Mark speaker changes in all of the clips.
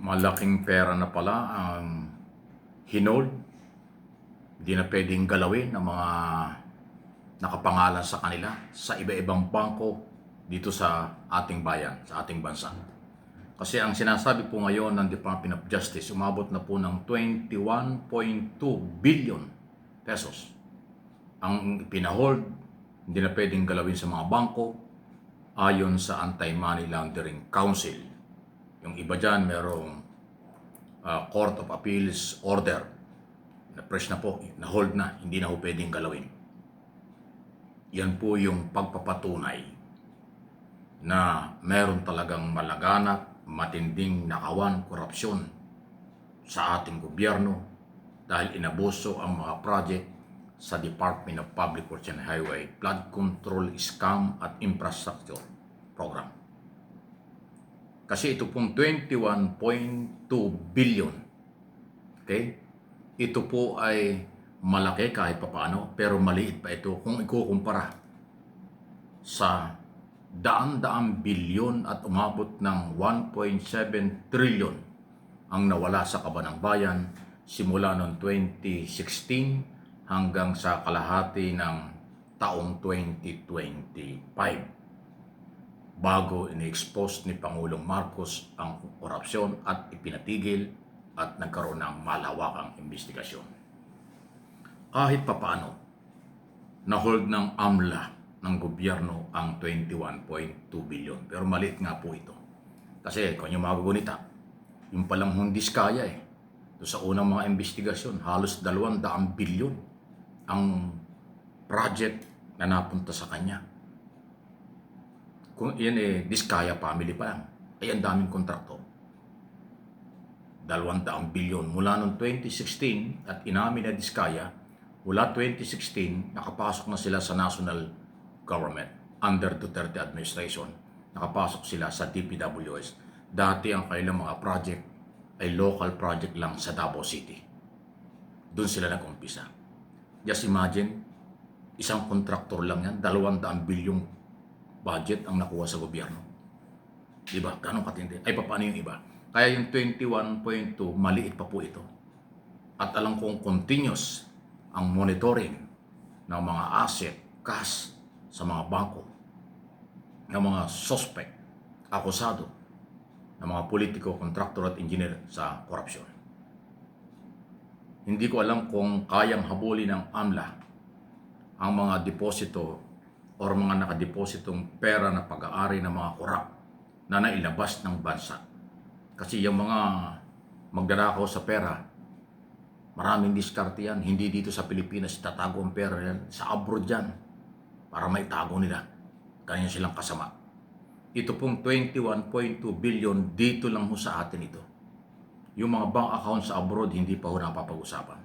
Speaker 1: malaking pera na pala ang hinold. Hindi na pwedeng galawin ng mga nakapangalan sa kanila sa iba-ibang bangko dito sa ating bayan, sa ating bansa. Kasi ang sinasabi po ngayon ng Department of Justice, umabot na po ng 21.2 billion pesos ang pinahold, hindi na pwedeng galawin sa mga bangko ayon sa Anti-Money Laundering Council. Yung iba dyan, merong Court of Appeals order na press na po, na hold na, hindi na po pwedeng galawin. Yan po yung pagpapatunay na meron talagang malaganap, matinding nakawan, korupsyon sa ating gobyerno dahil inabuso ang mga project sa Department of Public Works and Highway, Flood Control Scam at Infrastructure Program. Kasi ito pong 21.2 billion, okay? Ito po ay malaki kahit papaano, pero maliit pa ito kung ikukumpara sa daan-daang bilyon at umabot ng 1.7 trillion ang nawala sa kaban ng bayan simula noong 2016 hanggang sa kalahati ng taong 2025 bago ini-expose ni Pangulong Marcos ang korupsyon at ipinatigil at nagkaroon ng malawakang investigasyon. Kahit papaano, na-hold ng AMLA ng gobyerno ang 21.2 billion. Pero maliit nga po ito. Kasi kung yung magugunita, yung palang Diskaya ito sa unang mga investigasyon, halos 200 billion ang project na napunta sa kanya. Kung yan Diskaya family pa lang, ay ang daming kontrakto. 200 billion mula noong 2016 at inamin na Diskaya, mula 2016 nakapasok na sila sa national government under Duterte administration. Nakapasok sila sa DPWS. Dati ang kanilang mga project ay local project lang sa Davao City. Doon sila nag-umpisa. Just imagine, isang kontraktor lang yan, 200 bilyong budget ang nakuha sa gobyerno. Diba? Ganong katindi. Ay, paano yung iba? Kaya yung 21.2, maliit pa po ito. At alam kong continuous ang monitoring ng mga asset, cash sa mga bangko, ng mga suspect, akusado, ng mga politiko, kontraktor at engineer sa korupsyon. Hindi ko alam kung kayang habulin ng AMLA ang mga deposito o mga nakadepositong pera na pag-aari ng mga korap na nailabas ng bansa. Kasi yung mga magdarakaw sa pera, maraming diskarte yan. Hindi dito sa Pilipinas tatago ang pera yan. Sa abroad yan. Para may tago nila. Ganyan silang kasama. Ito pong 21.2 billion dito lang ho sa atin ito. Yung mga bank account sa abroad, hindi pa ho napapag-usapan.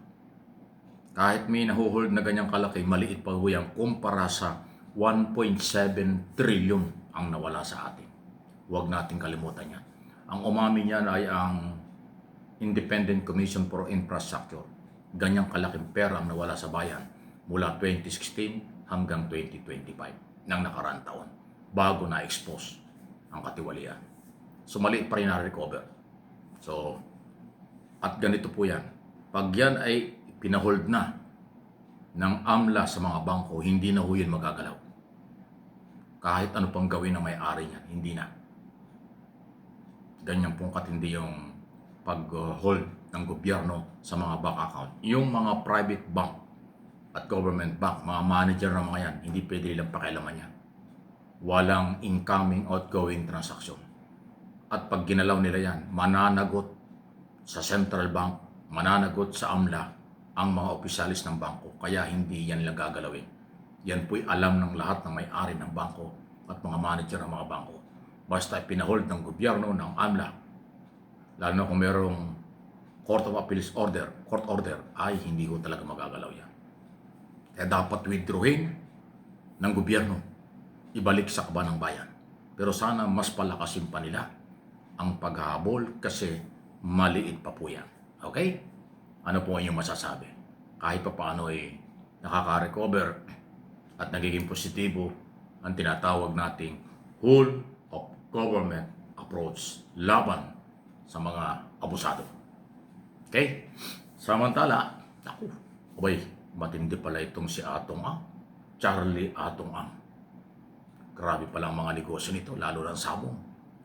Speaker 1: Kahit may nahuhold na ganyang kalaki, maliit pa ho yan kumpara sa 1.7 trillion ang nawala sa atin. Huwag natin kalimutan yan. Ang umamin niyan ay ang Independent Commission for Infrastructure. Ganyang kalaking pera ang nawala sa bayan mula 2016 hanggang 2025 ng nakaraang taon bago na-expose ang katiwalian. So maliit pa rin na-recover. So, at ganito po yan. Pag yan ay pinahold na ng AMLA sa mga bangko, hindi na ho yun magagalaw. Kahit ano pang gawin ng may-ari niyan, hindi na. Ganyan pong katindi yung pag-hold ng gobyerno sa mga bank account. Yung mga private bank at government bank, mga manager ng mga yan, hindi pwede nilang pakialaman yan. Walang incoming, outgoing transaction. At pag ginalaw nila yan, mananagot sa central bank, mananagot sa AMLA ang mga opisyalis ng bangko. Kaya hindi yan lang gagalawin. Yan po'y alam ng lahat ng may-ari ng bangko at mga manager ng mga bangko. Basta pinahold ng gobyerno, ng AMLA, lalo na kung mayroong Court of Appeals order, court order, ay hindi ko talaga magagalaw yan. Kaya dapat withdrawin ng gobyerno, ibalik sa kaban ng bayan. Pero sana mas palakasin pa nila ang paghahabol kasi maliit pa po yan. Okay? Ano po ang inyong masasabi? Kahit pa paano nakaka-recover at nagiging positibo ang tinatawag nating whole of government approach laban sa mga abusado. Okay? Samantala, ako, abay, matindi pala itong si Atong Ang, Charlie Atong Ang. Grabe pala ang mga negosyo nito, lalo ng sabong.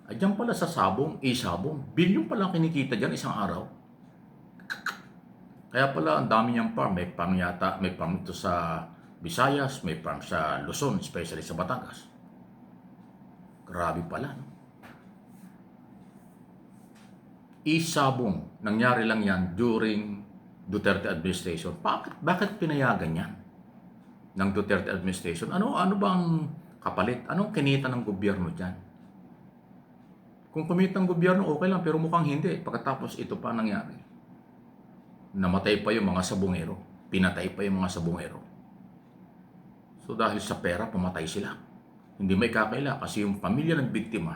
Speaker 1: Ay, dyan pala sa sabong, sabong, bilyon pala kinikita dyan isang araw. Kaya pala ang dami niyang farm. May farm yata, may farm ito sa Visayas, may farm sa Luzon, especially sa Batangas. Grabe pala, no? Sabong, nangyari lang yan during Duterte administration. Bakit pinayagan yan ng Duterte administration? Ano bang kapalit? Anong kinita ng gobyerno dyan? Kung kumita ng gobyerno, okay lang, pero mukhang hindi. Pagkatapos ito pa nangyari. Namatay pa yung mga sabongero. Pinatay pa yung mga sabongero. So dahil sa pera, pumatay sila. Hindi may kakaila kasi yung pamilya ng biktima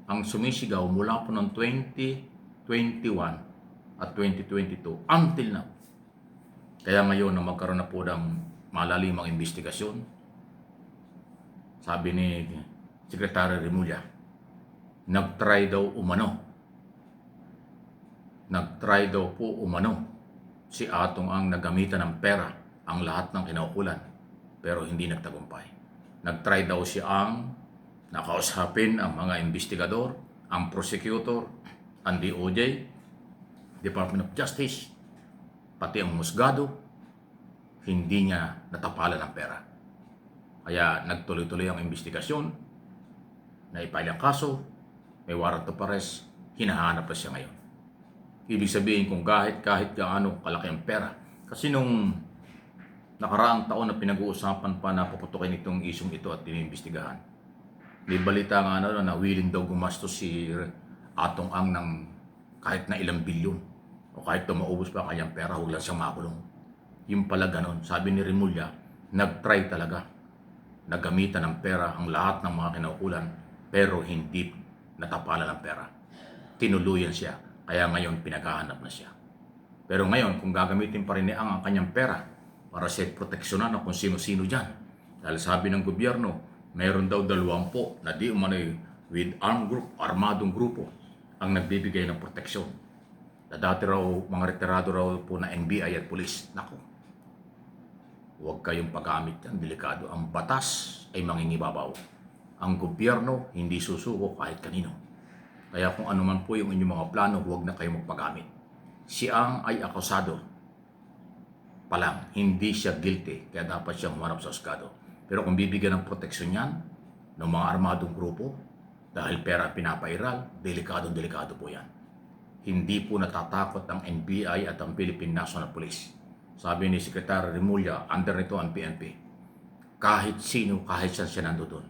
Speaker 1: ang sumisigaw mula po ng 2021 at 2022 until now. Kaya ngayon na magkaroon na po ng malalimang investigasyon, sabi ni Secretary Remulla, nag-try daw po umano si Atong Ang nagamitan ng pera ang lahat ng kinaukulan pero hindi nagtagumpay. Nag-try daw si Ang nakausapin ang mga investigador, ang prosecutor, ang DOJ, Department of Justice, pati ang musgado, hindi niya natapalan ng pera. Kaya nagtuloy-tuloy ang investigasyon, naipile ang kaso, may warrant of arrest, hinahanap na siya ngayon. Ibig sabihin kung kahit gaano kalaki ang pera. Kasi nung nakaraang taon na pinag-uusapan pa na paputukin itong isyong ito at iniimbestigahan, may balita nga na willing daw gumastos si Atong Ang ng kahit na ilang bilyon o kahit maubos pa ang kanyang pera, huwag lang siyang makulong. Yung pala ganon. Sabi ni Remulla, nag-try talaga na gamitan ng pera ang lahat ng mga kinaukulan pero hindi natapalan ng pera. Tinuluyan siya. Kaya ngayon pinaghahanap na siya. Pero ngayon, kung gagamitin pa rin ni Ang kanyang pera para siya proteksyonan na kung sino-sino dyan. Dahil sabi ng gobyerno, mayroon daw 20 na di umano'y with armed group, armadong grupo ang nagbibigay ng proteksyon. Na dati raw, mga retirado raw po na NBI at pulis. Naku, huwag kayong paggamit yan, delikado. Ang batas ay mangingibabaw. Ang gobyerno hindi susuko kahit kanino. Kaya kung ano man po yung inyong mga plano, huwag na kayong magpagamit. Si Ang ay akusado pa lang, hindi siya guilty, kaya dapat siyang humarap sa husgado. Pero kung bibigyan ng proteksyon yan ng mga armadong grupo, dahil pera pinapairal, delikado po yan. Hindi po natatakot ang NBI at ang Philippine National Police. Sabi ni Secretary Remulla, under nito ang PNP, kahit sino, kahit saan siya nandoon,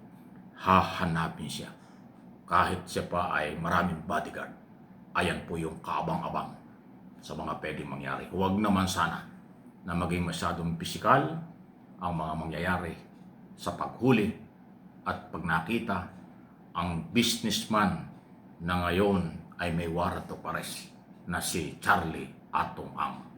Speaker 1: hahanapin siya. Kahit siya pa ay maraming bodyguard, ayan po yung kaabang-abang sa mga pwedeng mangyari. Huwag naman sana na maging masyadong pisikal ang mga mangyayari sa paghuli at pag nakita ang businessman na ngayon ay may warrant of arrest na si Charlie Atong Ang.